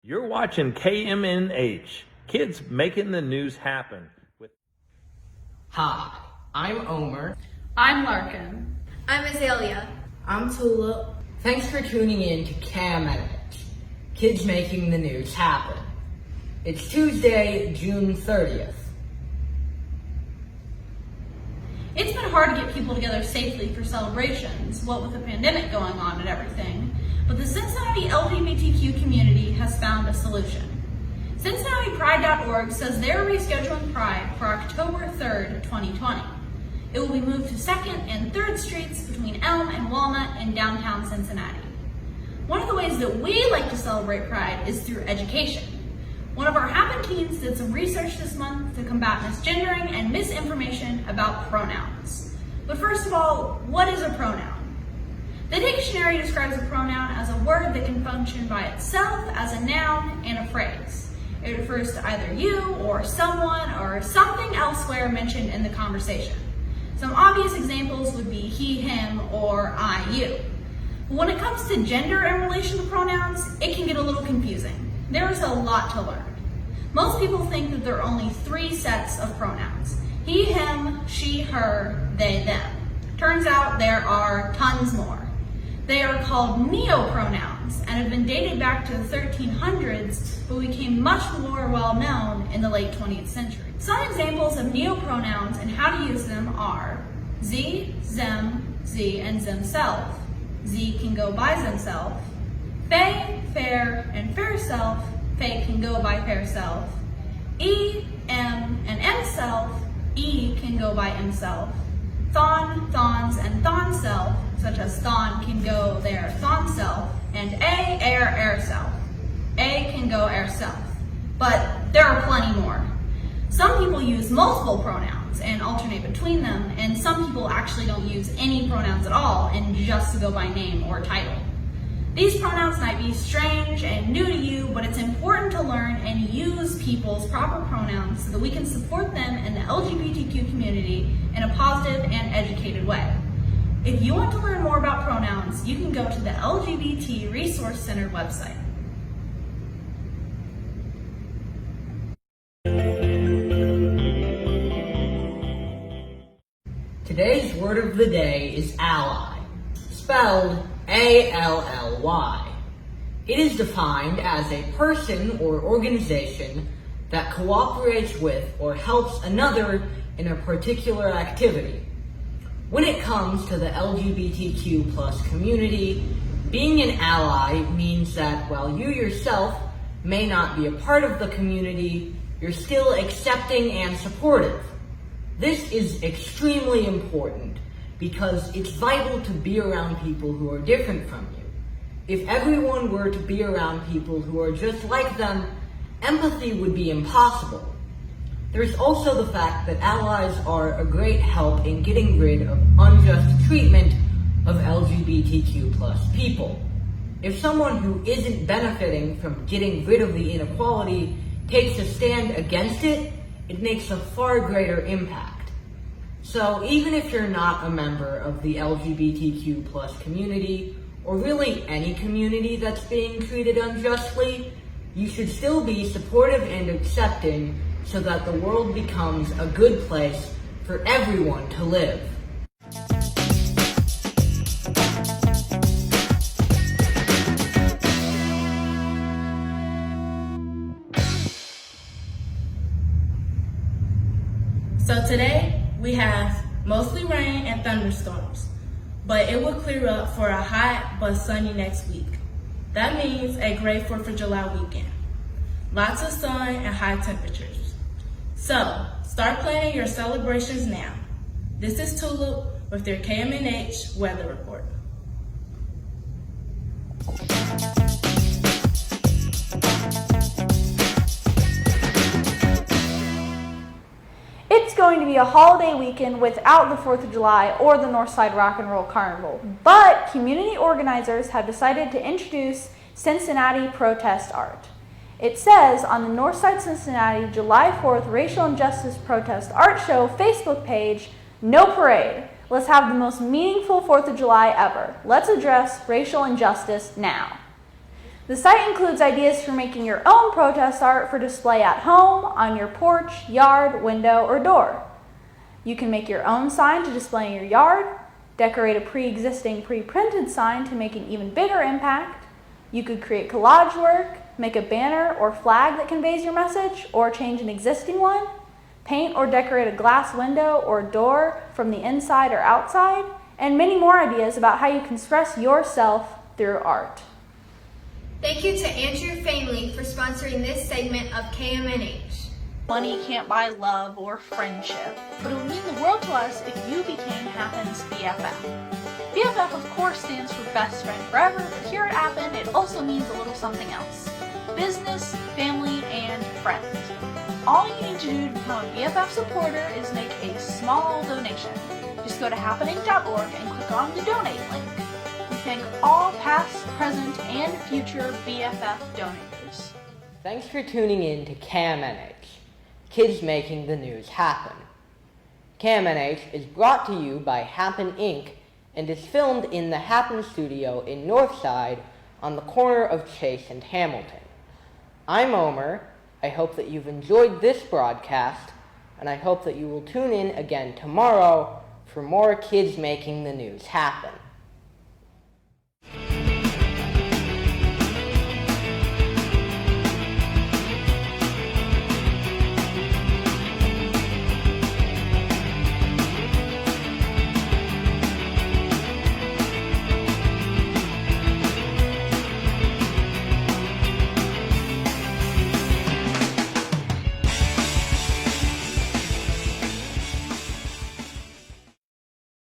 You're watching KMNH, kids making the news happen. Hi, I'm Omer. I'm Larkin. I'm Azalea. I'm Tulip. Thanks for tuning in to KMNH, kids making the news happen. It's Tuesday, June 30th. It's been hard to get people together safely for celebrations, what with the pandemic going on and everything, but the Cincinnati LGBTQ community has found a solution. CincinnatiPride.org says they're rescheduling Pride for October 3rd, 2020. It will be moved to 2nd and 3rd Streets between Elm and Walnut in downtown Cincinnati. One of the ways that we like to celebrate Pride is through education. One of our Happen teens did some research this month to combat misgendering and misinformation about pronouns. But first of all, what is a pronoun? The dictionary describes a pronoun as a word that can function by itself as a noun and a phrase. It refers to either you or someone or something elsewhere mentioned in the conversation. Some obvious examples would be he, him, or I, you. But when it comes to gender in relation to pronouns, it can get a little confusing. There is a lot to learn. Most people think that there are only 3 sets of pronouns: he, him, she, her, they, them. Turns out there are tons more. They are called neopronouns and have been dated back to the 1300s, but became much more well known in the late 20th century. Some examples of neopronouns and how to use them are sie, them, sie, and themself. Sie can go by themself. Fey, fair, and fair self. Fey can go by fair self. E, m, and m-self. E can go by m-self. Thon, thons, and thon self, such as thon can go their thon self, and a, air self. A can go air self. But there are plenty more. Some people use multiple pronouns and alternate between them, and some people actually don't use any pronouns at all and just go by name or title. These pronouns might be strange and new to you, but it's important to learn and use people's proper pronouns so that we can support them in the LGBTQ community in a positive and educated way. If you want to learn more about pronouns, you can go to the LGBT Resource Center website. Today's word of the day is ally, spelled A-L-L-Y. It is defined as a person or organization that cooperates with or helps another in a particular activity. When it comes to the LGBTQ plus community, being an ally means that while you yourself may not be a part of the community, you're still accepting and supportive. This is extremely important because it's vital to be around people who are different from you. If everyone were to be around people who are just like them, empathy would be impossible. There's also the fact that allies are a great help in getting rid of unjust treatment of LGBTQ plus people. If someone who isn't benefiting from getting rid of the inequality takes a stand against it, it makes a far greater impact. So even if you're not a member of the LGBTQ plus community, or really any community that's being treated unjustly, you should still be supportive and accepting so that the world becomes a good place for everyone to live. So today we have mostly rain and thunderstorms, but it will clear up for a hot but sunny next week. That means a great 4th of July weekend. Lots of sun and high temperatures. So start planning your celebrations now. This is Tulip with your KMNH weather report. It's going to be a holiday weekend without the 4th of July or the Northside Rock and Roll Carnival, but community organizers have decided to introduce Cincinnati protest art. It says on the Northside Cincinnati July 4th Racial Injustice Protest Art Show Facebook page, "No parade. Let's have the most meaningful 4th of July ever. Let's address racial injustice now." The site includes ideas for making your own protest art for display at home, on your porch, yard, window, or door. You can make your own sign to display in your yard, decorate a pre-existing pre-printed sign to make an even bigger impact. You could create collage work, make a banner or flag that conveys your message, or change an existing one, paint or decorate a glass window or door from the inside or outside, and many more ideas about how you can express yourself through art. Thank you to Andrew Family for sponsoring this segment of KMNH. Money can't buy love or friendship, but it would mean the world to us if you became Happen's BFF. BFF of course stands for best friend forever, but here at Happen it also means a little something else. Business, family, and friends. All you need to do to become a BFF supporter is make a small donation. Just go to happening.org and click on the donate link. We thank all past, present, and future BFF donators. Thanks for tuning in to KMNH, Kids Making the News Happen. KMNH is brought to you by Happen Inc. and is filmed in the Happen studio in Northside on the corner of Chase and Hamilton. I'm Omer. I hope that you've enjoyed this broadcast, and I hope that you will tune in again tomorrow for more Kids Making the News Happen.